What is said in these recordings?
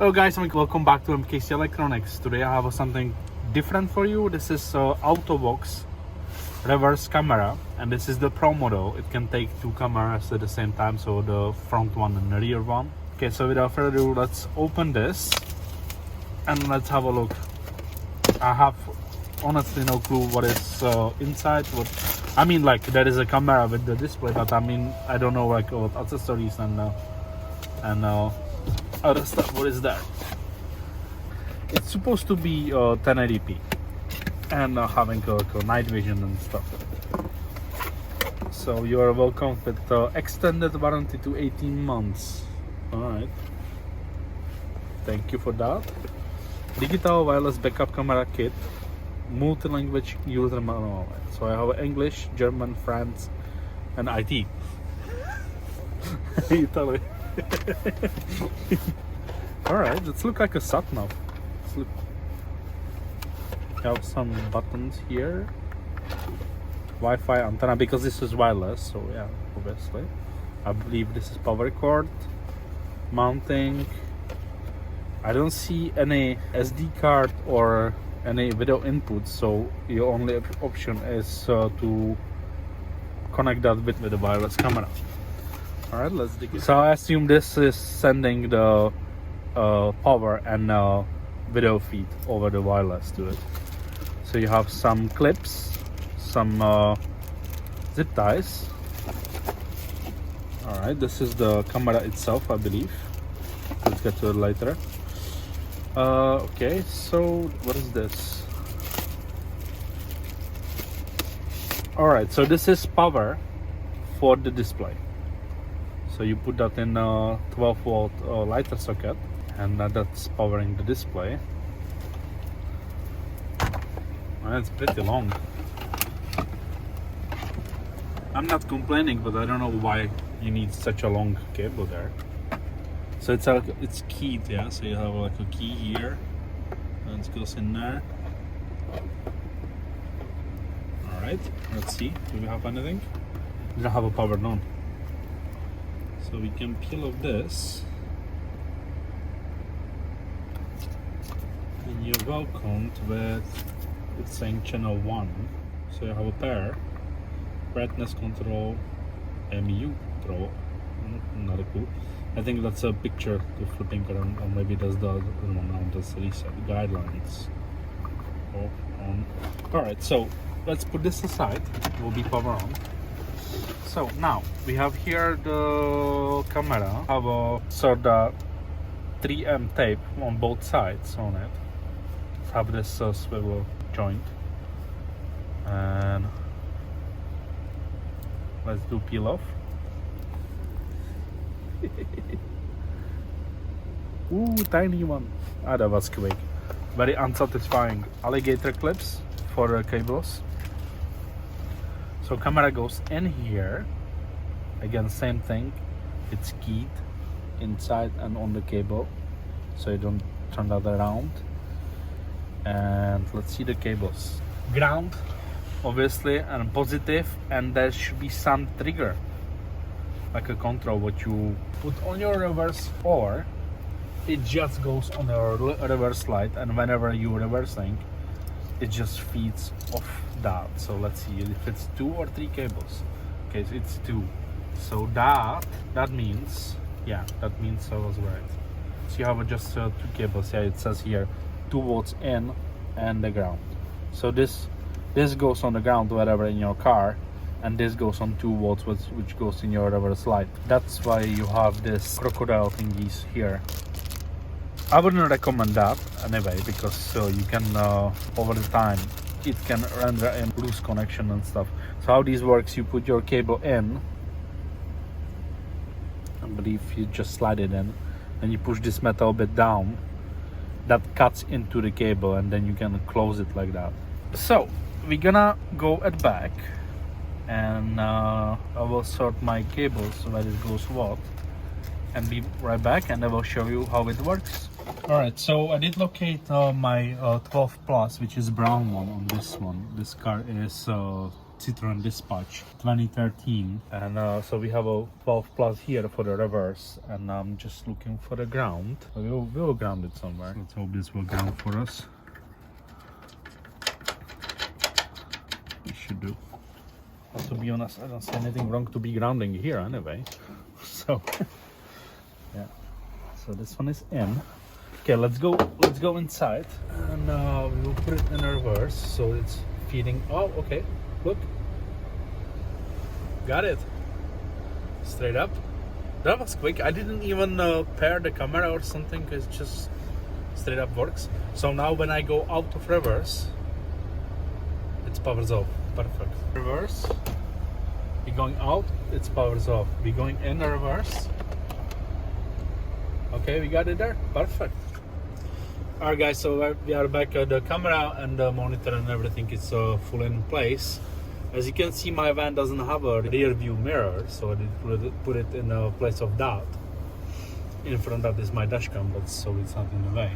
Hello guys, and welcome back to MKC Electronics. Today I have something different for you. This is AUTO-VOX reverse camera, and this is the Pro model. It can take two cameras at the same time, so the front one and the rear one. Okay, so without further ado, let's open this and let's have a look. I have honestly no clue what is inside. I mean, like, there is a camera with the display, but I mean, I don't know like what accessories and other stuff. What is that? It's supposed to be 1080p and having a night vision and stuff. So you are welcome with extended warranty to 18 months. Alright, thank you for that. Digital wireless backup camera kit, multi-language user manual. So I have English, German, French, and IT. Italy. Alright, let's look like a sat nav. You have some buttons here. Wi-Fi antenna, because this is wireless, so yeah, obviously. I believe this is power cord. Mounting. I don't see any SD card or any video input, so your only option is to connect that with the wireless camera. Alright, let's dig it. So I assume this is sending the power and video feed over the wireless to it. So you have some clips, some zip ties. Alright, this is the camera itself, I believe. Let's get to it later. Okay, so what is this? Alright, so this is power for the display. So you put that in a 12-volt lighter socket, and that's powering the display. And it's pretty long. I'm not complaining, but I don't know why you need such a long cable there. So it's keyed, yeah. So you have like a key here, and it goes in there. All right, let's see. Do we have anything? We don't have a power on. So we can peel off this, and you're welcomed with, it's saying channel 1. So you have a pair, brightness control, MU control, not a clue. I think that's a picture to flipping around, or maybe that's the other one now, that's reset guidelines. Off, on. Alright, so let's put this aside, it will be power on. So now we have here the camera, have a sort of 3M tape on both sides on it. Have this swivel joint, and let's do peel off. Ooh, tiny one. Ah, that was quick. Very unsatisfying. Alligator clips for cables. So camera goes in here. Again, same thing. It's keyed inside and on the cable, so you don't turn that around. And let's see the cables. Ground, obviously, and positive, and there should be some trigger, like a control what you put on your reverse, or it just goes on your reverse light, and whenever you're reversing, it just feeds off that. So let's see if it's 2 or 3 cables. Okay, so it's 2. So that means, yeah, that means I was right. So you have just 2 cables. Yeah, it says here 2 volts in and the ground. So this goes on the ground wherever in your car, and this goes on 2 volts, which goes in your reverse light. That's why you have this crocodile thingies here. I wouldn't recommend that anyway, because you can over the time it can render in loose connection and stuff. So how this works, you put your cable in, I believe you just slide it in, and you push this metal bit down, that cuts into the cable, and then you can close it like that. So we're gonna go at back, and I will sort my cables where it goes what, and be right back, and I will show you how it works. Alright, so I did locate my 12 Plus, which is brown one on this one. This car is Citroen Dispatch 2013, and so we have a 12 plus here for the reverse, and I'm just looking for the ground. We'll ground it somewhere. Let's hope this will ground for us. It should do. But to be honest, I don't see anything wrong to be grounding here anyway. So yeah, so this one is in. Okay, let's go inside, and we will put it in reverse so it's feeding. Oh, okay, look, got it straight up. That was quick. I didn't even pair the camera or something, because it just straight up works. So now when I go out of reverse, it's powers off. Perfect. Reverse, we're going out, it's powers off. We're going in reverse. Okay, we got it there. Perfect. Alright guys, so we are back. The camera and the monitor and everything is full in place. As you can see, my van doesn't have a rear view mirror, so I did put it in a place of that. In front of is my dash cam, so it's not in the way.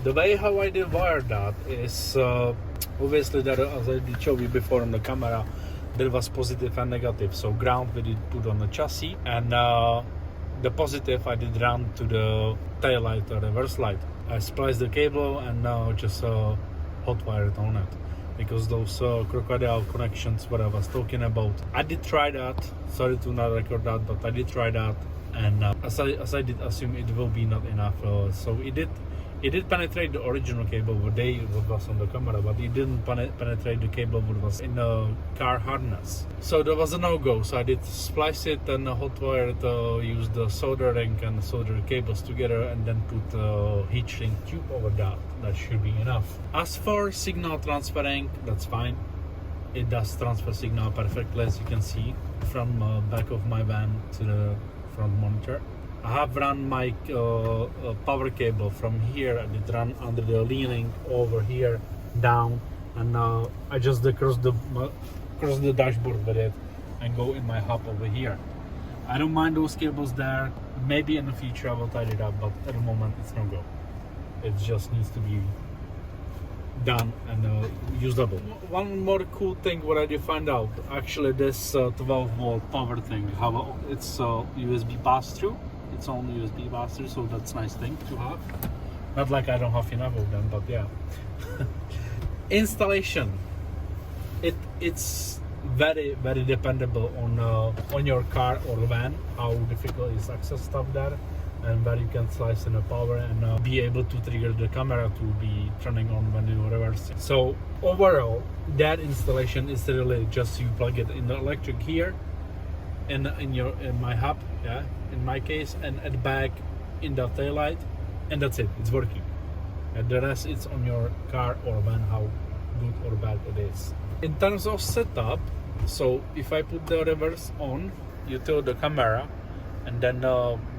The way how I did wire that is obviously that, as I did show you before on the camera, there was positive and negative. So ground we did put on the chassis, and the positive I did run to the tail light or reverse light. I spliced the cable and now just hot wired on it, because those crocodile connections what I was talking about, I did try that. Sorry to not record that, but I did try that, and as I did assume, it will be not enough. So it did penetrate the original cable what was on the camera, but it didn't penetrate the cable what was in the car harness. So there was a no-go. So I did splice it and hot wire it, use the soldering and solder cables together, and then put a heat shrink tube over that. That should be enough. As for signal transferring, that's fine. It does transfer signal perfectly, as you can see, from back of my van to the front monitor. I have run my power cable from here. I did run under the leaning over here down, and I just cross the dashboard with it and go in my hub over here. I don't mind those cables there. Maybe in the future I will tidy it up, but at the moment it's no go. It just needs to be done and usable. One more cool thing what I did find out, actually this 12 volt power thing, how it's USB pass-through. Its own USB pass-through, so that's a nice thing to have. Not like I don't have enough of them, but yeah. Installation, it's very dependable on your car or van, how difficult is access stuff there, and where you can slice in the power and be able to trigger the camera to be turning on when you reverse it. So overall, that installation is really just you plug it in the electric here, in my hub, yeah, in my case, and at the back in the tail light, and that's it. It's working. And the rest it's on your car or van how good or bad it is. In terms of setup, so if I put the reverse on, you tilt the camera, and then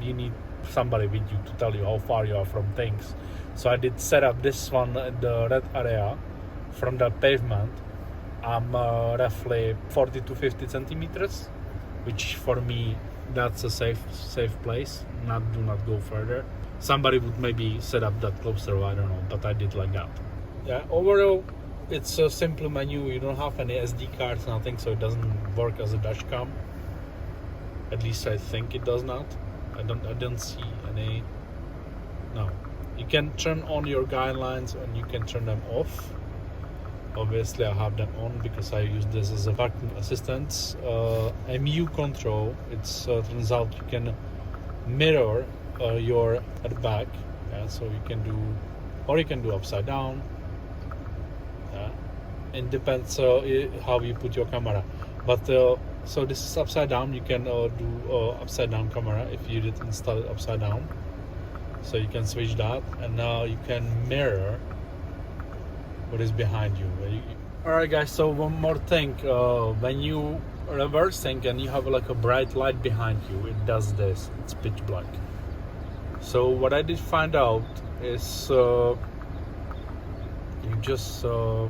you need somebody with you to tell you how far you are from things. So I did set up this one in the red area from the pavement. I'm roughly 40 to 50 centimeters, which for me that's a safe place. Do not go further. Somebody would maybe set up that closer, I don't know, but I did like that. Yeah, overall it's a simple menu. You don't have any SD cards, nothing, so it doesn't work as a dash cam. At least I think it does not. I don't see any. No, you can turn on your guidelines and you can turn them off. Obviously I have them on because I use this as a parking assistance. MU control, it's turns out you can mirror your at the back, so you can do, or you can do upside down. It depends how you put your camera, but so this is upside down. You can do upside down camera if you did install it upside down, so you can switch that, and now you can mirror what is behind you. Alright guys, so one more thing, when you reversing and you have like a bright light behind you, it does this, it's pitch black. So what I did find out is you just go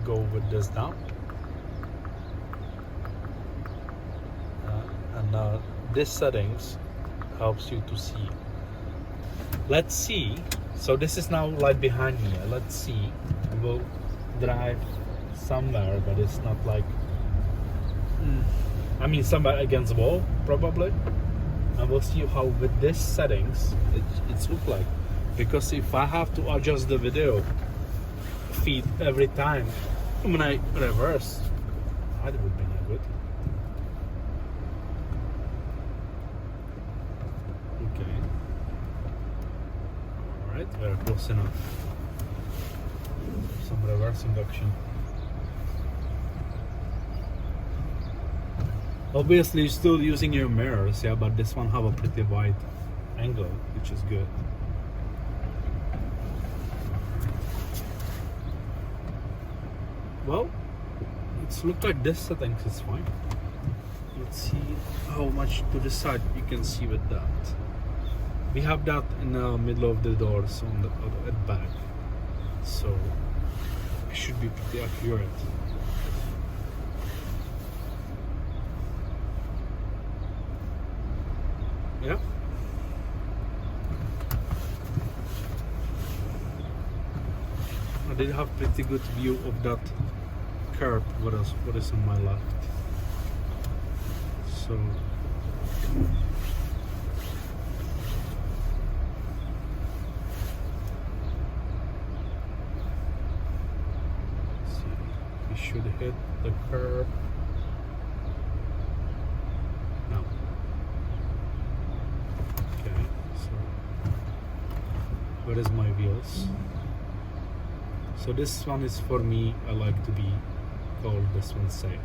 with this down, and this settings helps you to see. Let's see. So this is now light behind me. Let's see. We will drive somewhere, but it's not like I mean somewhere against the wall probably, and we'll see how with this settings it's look like, because if I have to adjust the video feed every time when I reverse, that would be not good. Okay, alright, we're close enough. Some reversing action. Obviously you're still using your mirrors, yeah, but this one have a pretty wide angle, which is good. Well, it's look like this settings is fine. Let's see how much to the side you can see with that. We have that in the middle of the doors on the at back, so it should be pretty accurate. Yeah. I did have pretty good view of that curb. What is on my left? So let's see, we should hit the curb. No. Okay, so where is my wheels? So this one is for me, I like to be called this one safe.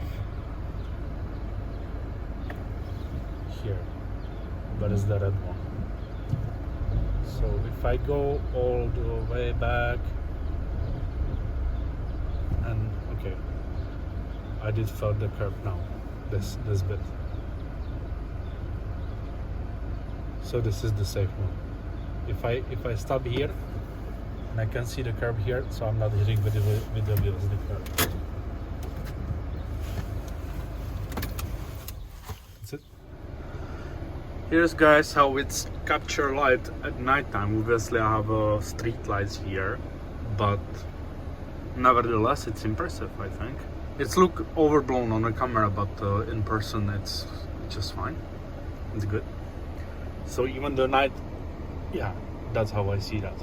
Here, but is the red one. So if I go all the way back, and okay, I did felt the curve now, this bit. So this is the safe one. If I stop here, and I can see the curb here, so I'm not hitting with the wheels the curb. That's it. Here's guys how it's capture light at night time. Obviously I have street lights here, but nevertheless it's impressive, I think. It's look overblown on the camera, but in person it's just fine. It's good. So even the night, yeah, that's how I see that.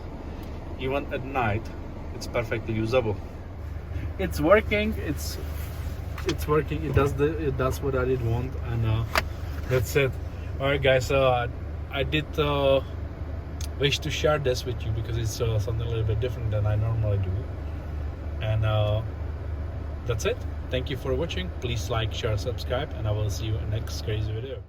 Even at night, it's perfectly usable. It's working. It's working. It does what I did want, and that's it. All right, guys. I did wish to share this with you because it's something a little bit different than I normally do, and that's it. Thank you for watching. Please like, share, subscribe, and I will see you in the next crazy video.